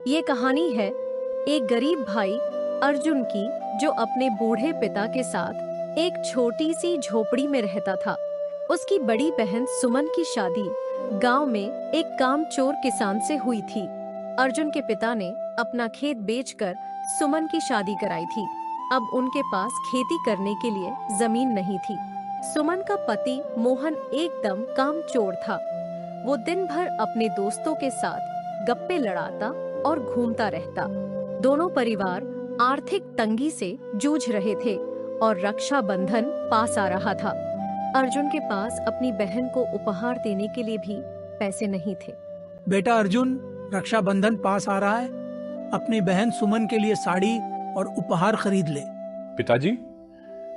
ये कहानी है एक गरीब भाई अर्जुन की, जो अपने बूढ़े पिता के साथ एक छोटी सी झोपड़ी में रहता था। उसकी बड़ी बहन सुमन की शादी गांव में एक कामचोर किसान से हुई थी। अर्जुन के पिता ने अपना खेत बेचकर सुमन की शादी कराई थी। अब उनके पास खेती करने के लिए जमीन नहीं थी। सुमन का पति मोहन एकदम कामचोर था। वो दिन भर अपने दोस्तों के साथ गप्पे लड़ाता और घूमता रहता। दोनों परिवार आर्थिक तंगी से जूझ रहे थे और रक्षा बंधन पास आ रहा था। अर्जुन के पास अपनी बहन को उपहार देने के लिए भी पैसे नहीं थे। बेटा अर्जुन, रक्षाबंधन पास आ रहा है। अपनी बहन सुमन के लिए साड़ी और उपहार खरीद ले। पिताजी,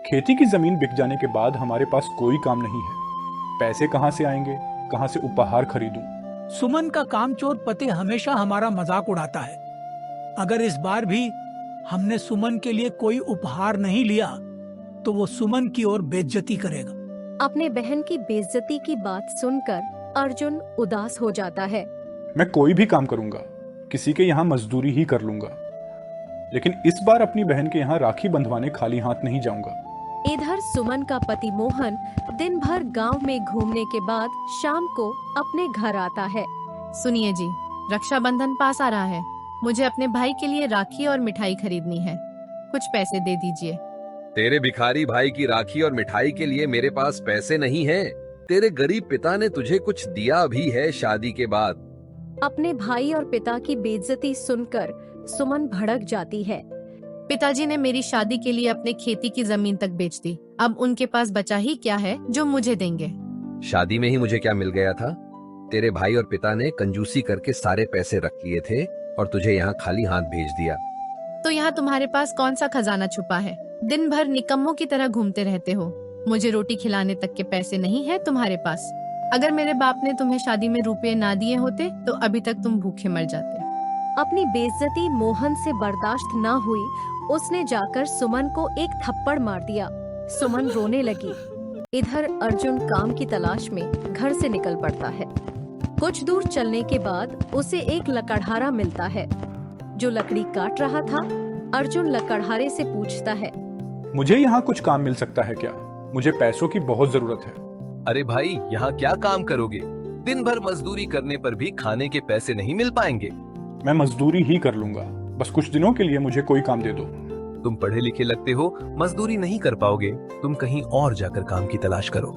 खेती की जमीन बिक जाने के बाद हमारे पास कोई काम नहीं है। पैसे कहाँ से आएंगे? कहाँ से उपहार खरीदूं? सुमन का कामचोर पति हमेशा हमारा मजाक उड़ाता है। अगर इस बार भी हमने सुमन के लिए कोई उपहार नहीं लिया तो वो सुमन की ओर बेइज्जती करेगा। अपने बहन की बेइज्जती की बात सुनकर अर्जुन उदास हो जाता है। मैं कोई भी काम करूंगा, किसी के यहाँ मजदूरी ही कर लूंगा, लेकिन इस बार अपनी बहन के यहाँ राखी बंधवाने खाली हाथ नहीं जाऊंगा। इधर सुमन का पति मोहन दिन भर गांव में घूमने के बाद शाम को अपने घर आता है। सुनिए जी, रक्षाबंधन पास आ रहा है। मुझे अपने भाई के लिए राखी और मिठाई खरीदनी है। कुछ पैसे दे दीजिए। तेरे भिखारी भाई की राखी और मिठाई के लिए मेरे पास पैसे नहीं हैं। तेरे गरीब पिता ने तुझे कुछ दिया भी है शादी के बाद। अपने भाई और पिता की बेइज्जती सुनकर सुमन भड़क जाती है। पिताजी ने मेरी शादी के लिए अपने खेती की जमीन तक बेच दी। अब उनके पास बचा ही क्या है जो मुझे देंगे? शादी में ही मुझे क्या मिल गया था? तेरे भाई और पिता ने कंजूसी करके सारे पैसे रख लिए थे और तुझे यहाँ खाली हाथ भेज दिया। तो यहाँ तुम्हारे पास कौन सा खजाना छुपा है? दिन भर निकम्मों की तरह घूमते रहते हो। मुझे रोटी खिलाने तक के पैसे नहीं है तुम्हारे पास। अगर मेरे बाप ने तुम्हें शादी में रुपए ना दिए होते तो अभी तक तुम भूखे मर जाते। अपनी बेइज्जती मोहन से बर्दाश्त न हुई, उसने जाकर सुमन को एक थप्पड़ मार दिया। सुमन रोने लगी। इधर अर्जुन काम की तलाश में घर से निकल पड़ता है। कुछ दूर चलने के बाद उसे एक लकड़हारा मिलता है जो लकड़ी काट रहा था। अर्जुन लकड़हारे से पूछता है, मुझे यहाँ कुछ काम मिल सकता है क्या? मुझे पैसों की बहुत जरूरत है। अरे भाई, यहाँ क्या काम करोगे? दिन भर मजदूरी करने पर भी खाने के पैसे नहीं मिल पाएंगे। मैं मजदूरी ही कर लूंगा, बस कुछ दिनों के लिए मुझे कोई काम दे दो। तुम पढ़े लिखे लगते हो, मजदूरी नहीं कर पाओगे। तुम कहीं और जाकर काम की तलाश करो।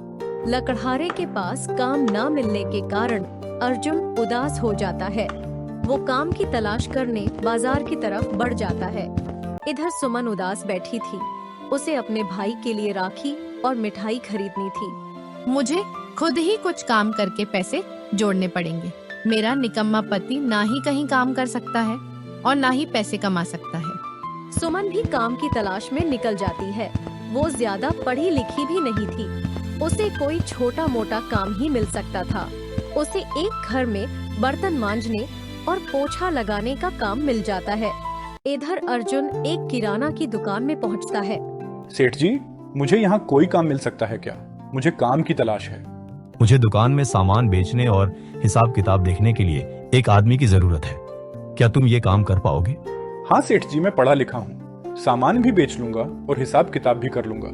लकड़हारे के पास काम न मिलने के कारण अर्जुन उदास हो जाता है। वो काम की तलाश करने बाजार की तरफ बढ़ जाता है। इधर सुमन उदास बैठी थी। उसे अपने भाई के लिए राखी और मिठाई खरीदनी थी। मुझे खुद ही कुछ काम करके पैसे जोड़ने पड़ेंगे। मेरा निकम्मा पति ना ही कहीं काम कर सकता है और ना ही पैसे कमा सकता है। सुमन भी काम की तलाश में निकल जाती है। वो ज्यादा पढ़ी लिखी भी नहीं थी। उसे कोई छोटा मोटा काम ही मिल सकता था। उसे एक घर में बर्तन मांजने और पोछा लगाने का काम मिल जाता है। इधर अर्जुन एक किराना की दुकान में पहुंचता है। सेठ जी, मुझे यहाँ कोई काम मिल सकता है क्या? मुझे काम की तलाश है। मुझे दुकान में सामान बेचने और हिसाब किताब देखने के लिए एक आदमी की जरूरत है। क्या तुम ये काम कर पाओगे? हाँ सेठ जी, मैं पढ़ा लिखा हूँ, सामान भी बेच लूंगा और हिसाब किताब भी कर लूंगा।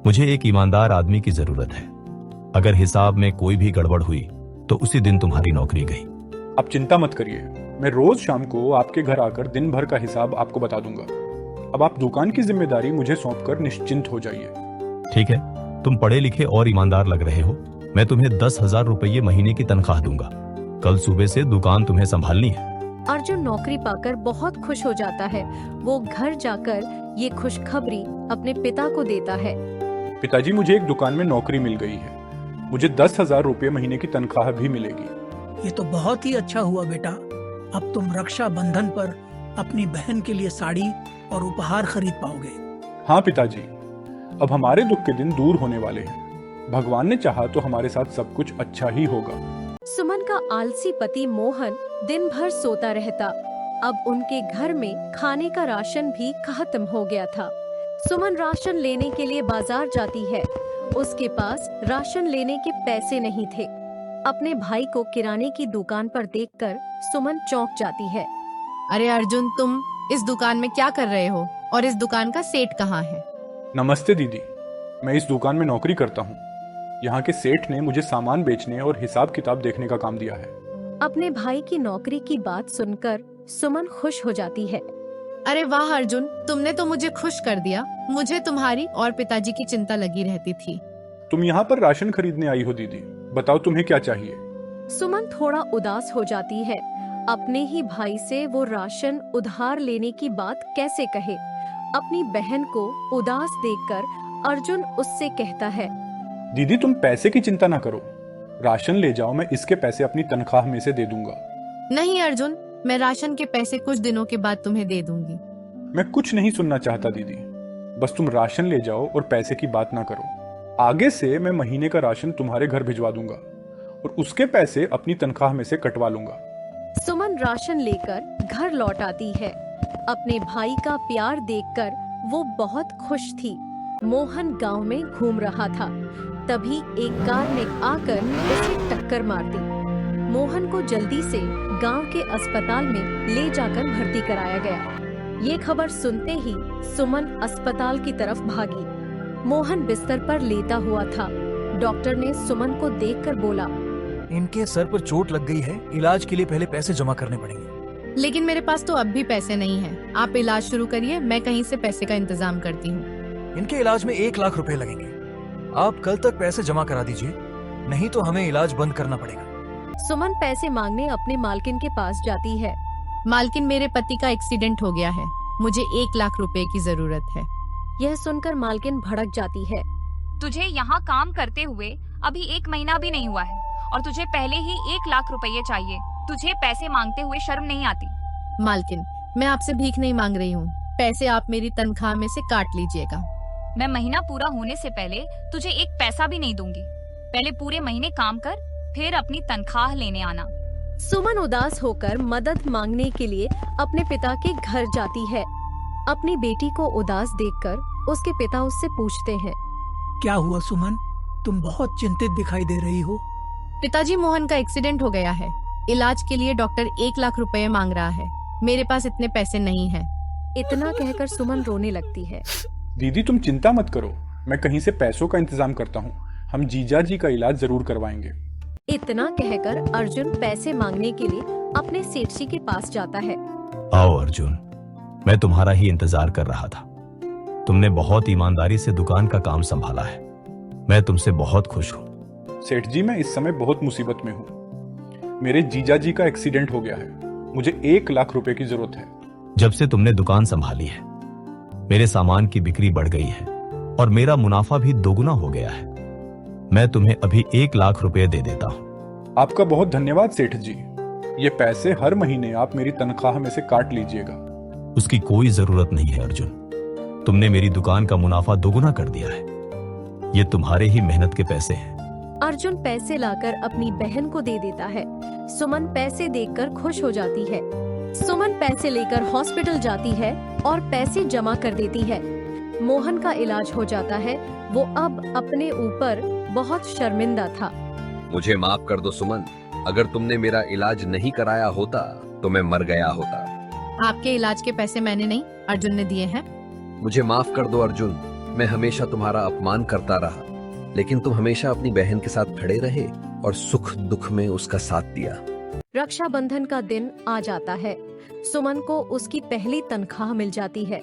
मुझे एक ईमानदार आदमी की जरूरत है। अगर हिसाब में कोई भी गड़बड़ हुई तो उसी दिन तुम्हारी नौकरी गई। आप चिंता मत करिए, मैं रोज शाम को आपके घर आकर दिन भर का हिसाब आपको बता दूंगा। अब आप दुकान की जिम्मेदारी मुझे सौंपकर निश्चिंत हो जाइए। ठीक है, तुम पढ़े लिखे और ईमानदार लग रहे हो। मैं तुम्हें 10,000 रुपये महीने की तनख्वाह दूंगा। कल सुबह से दुकान तुम्हें संभालनी है। अर्जुन नौकरी पाकर बहुत खुश हो जाता है। वो घर जाकर ये खुशखबरी अपने पिता को देता है। पिताजी, मुझे एक दुकान में नौकरी मिल गई है। मुझे 10,000 रुपये महीने की तनख्वाह भी मिलेगी। ये तो बहुत ही अच्छा हुआ बेटा। अब तुम रक्षाबंधन पर अपनी बहन के लिए साड़ी और उपहार खरीद पाओगे। हाँ पिताजी, अब हमारे दुख के दिन दूर होने वाले हैं। भगवान ने चाहा तो हमारे साथ सब कुछ अच्छा ही होगा। सुमन का आलसी पति मोहन दिन भर सोता रहता। अब उनके घर में खाने का राशन भी खत्म हो गया था। सुमन राशन लेने के लिए बाजार जाती है। उसके पास राशन लेने के पैसे नहीं थे। अपने भाई को किराने की दुकान पर देखकर सुमन चौंक जाती है। अरे अर्जुन, तुम इस दुकान में क्या कर रहे हो और इस दुकान का सेठ कहाँ है? नमस्ते दीदी, मैं इस दुकान में नौकरी करता हूँ। यहाँ के सेठ ने मुझे सामान बेचने और हिसाब किताब देखने का काम दिया है। अपने भाई की नौकरी की बात सुनकर सुमन खुश हो जाती है। अरे वाह अर्जुन, तुमने तो मुझे खुश कर दिया। मुझे तुम्हारी और पिताजी की चिंता लगी रहती थी। तुम यहाँ पर राशन खरीदने आई हो दीदी, बताओ तुम्हें क्या चाहिए? सुमन थोड़ा उदास हो जाती है। अपने ही भाई से वो राशन उधार लेने की बात कैसे कहे। अपनी बहन को उदास देखकर अर्जुन उससे कहता है, दीदी तुम पैसे की चिंता ना करो, राशन ले जाओ, मैं इसके पैसे अपनी तनख्वाह में से दे दूंगा। नहीं अर्जुन, मैं राशन के पैसे कुछ दिनों के बाद तुम्हें दे दूंगी। मैं कुछ नहीं सुनना चाहता दीदी, बस तुम राशन ले जाओ और पैसे की बात ना करो। आगे से मैं महीने का राशन तुम्हारे घर भिजवा दूंगा और उसके पैसे अपनी तनख्वाह में से कटवा लूंगा। सुमन राशन लेकर घर लौट आती है। अपने भाई का प्यार देखकर वो बहुत खुश थी। मोहन गांव में घूम रहा था, तभी एक कार ने आकर उसे टक्कर मार दी। मोहन को जल्दी से गांव के अस्पताल में ले जाकर भर्ती कराया गया। ये खबर सुनते ही सुमन अस्पताल की तरफ भागी। मोहन बिस्तर पर लेटा हुआ था। डॉक्टर ने सुमन को देखकर बोला, इनके सर पर चोट लग गई है, इलाज के लिए पहले पैसे जमा करने पड़ेंगे। लेकिन मेरे पास तो अब भी पैसे नहीं हैं। आप इलाज शुरू करिए, मैं कहीं से पैसे का इंतजाम करती हूँ। इनके इलाज में 1 लाख रुपए लगेंगे। आप कल तक पैसे जमा करा दीजिए, नहीं तो हमें इलाज बंद करना पड़ेगा। सुमन पैसे मांगने अपने मालकिन के पास जाती है। मालकिन, मेरे पति का एक्सीडेंट हो गया है, मुझे 1 लाख रुपए की जरूरत है। यह सुनकर मालकिन भड़क जाती है। तुझे यहाँ काम करते हुए अभी 1 महीना भी नहीं हुआ है और तुझे पहले ही 1 लाख रुपए चाहिए। तुझे पैसे मांगते हुए शर्म नहीं आती? मालकिन, मैं आपसे भीख नहीं मांग रही हूँ, पैसे आप मेरी तनख्वाह में से काट लीजिएगा। मैं महीना पूरा होने से पहले तुझे 1 पैसा भी नहीं दूंगी। पहले पूरे महीने काम कर, फिर अपनी तनख्वाह लेने आना। सुमन उदास होकर मदद मांगने के लिए अपने पिता के घर जाती है। अपनी बेटी को उदास देखकर उसके पिता उससे पूछते हैं, क्या हुआ सुमन, तुम बहुत चिंतित दिखाई दे रही हो। पिताजी, मोहन का एक्सीडेंट हो गया है। इलाज के लिए डॉक्टर 1 लाख रुपए मांग रहा है। मेरे पास इतने पैसे नहीं हैं। इतना कहकर सुमन रोने लगती है। दीदी तुम चिंता मत करो, मैं कहीं से पैसों का इंतजाम करता हूँ। हम जीजा जी का इलाज जरूर करवाएंगे। इतना कहकर अर्जुन पैसे मांगने के लिए अपने सेठ जी के पास जाता है। आओ अर्जुन, मैं तुम्हारा ही इंतजार कर रहा था। तुमने बहुत ईमानदारी से दुकान का काम संभाला है, मैं तुमसे बहुत खुश हूँ। सेठ जी मैं इस समय बहुत मुसीबत में हूँ। मेरे जीजा जी का एक्सीडेंट हो गया है, मुझे 1 लाख रुपए की जरूरत है। जब से तुमने दुकान संभाली है, मेरे सामान की बिक्री बढ़ गई है और मेरा मुनाफा भी दोगुना हो गया है। मैं तुम्हें अभी 1 लाख रुपए दे देता हूँ। आपका बहुत धन्यवाद सेठ जी। ये पैसे हर महीने आप मेरी तनख्वाह में से काट लीजिएगा। उसकी कोई जरूरत नहीं है अर्जुन, तुमने मेरी दुकान का मुनाफा दोगुना कर दिया है। ये तुम्हारे ही मेहनत के पैसे हैं। अर्जुन पैसे लाकर अपनी बहन को दे देता है। सुमन पैसे देखकर खुश हो जाती है। सुमन पैसे लेकर हॉस्पिटल जाती है और पैसे जमा कर देती है। मोहन का इलाज हो जाता है। वो अब अपने ऊपर बहुत शर्मिंदा था। मुझे माफ कर दो सुमन, अगर तुमने मेरा इलाज नहीं कराया होता तो मैं मर गया होता। आपके इलाज के पैसे मैंने नहीं, अर्जुन ने दिए हैं। मुझे माफ कर दो अर्जुन, मैं हमेशा तुम्हारा अपमान करता रहा, लेकिन तुम हमेशा अपनी बहन के साथ खड़े रहे और सुख दुख में उसका साथ दिया। रक्षाबंधन का दिन आ जाता है। सुमन को उसकी पहली तनख्वाह मिल जाती है।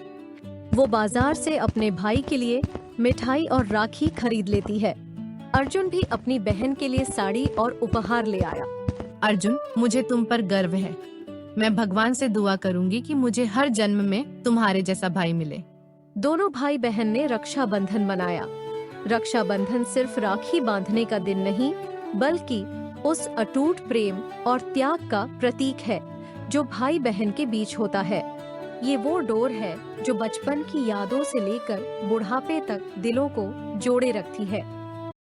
वो बाजार से अपने भाई के लिए मिठाई और राखी खरीद लेती है। अर्जुन भी अपनी बहन के लिए साड़ी और उपहार ले आया। अर्जुन, मुझे तुम पर गर्व है। मैं भगवान से दुआ करूंगी कि मुझे हर जन्म में तुम्हारे जैसा भाई मिले। दोनों भाई बहन ने रक्षाबंधन मनाया। रक्षाबंधन सिर्फ राखी बांधने का दिन नहीं, बल्कि उस अटूट प्रेम और त्याग का प्रतीक है जो भाई बहन के बीच होता है। ये वो डोर है जो बचपन की यादों से लेकर बुढ़ापे तक दिलों को जोड़े रखती है।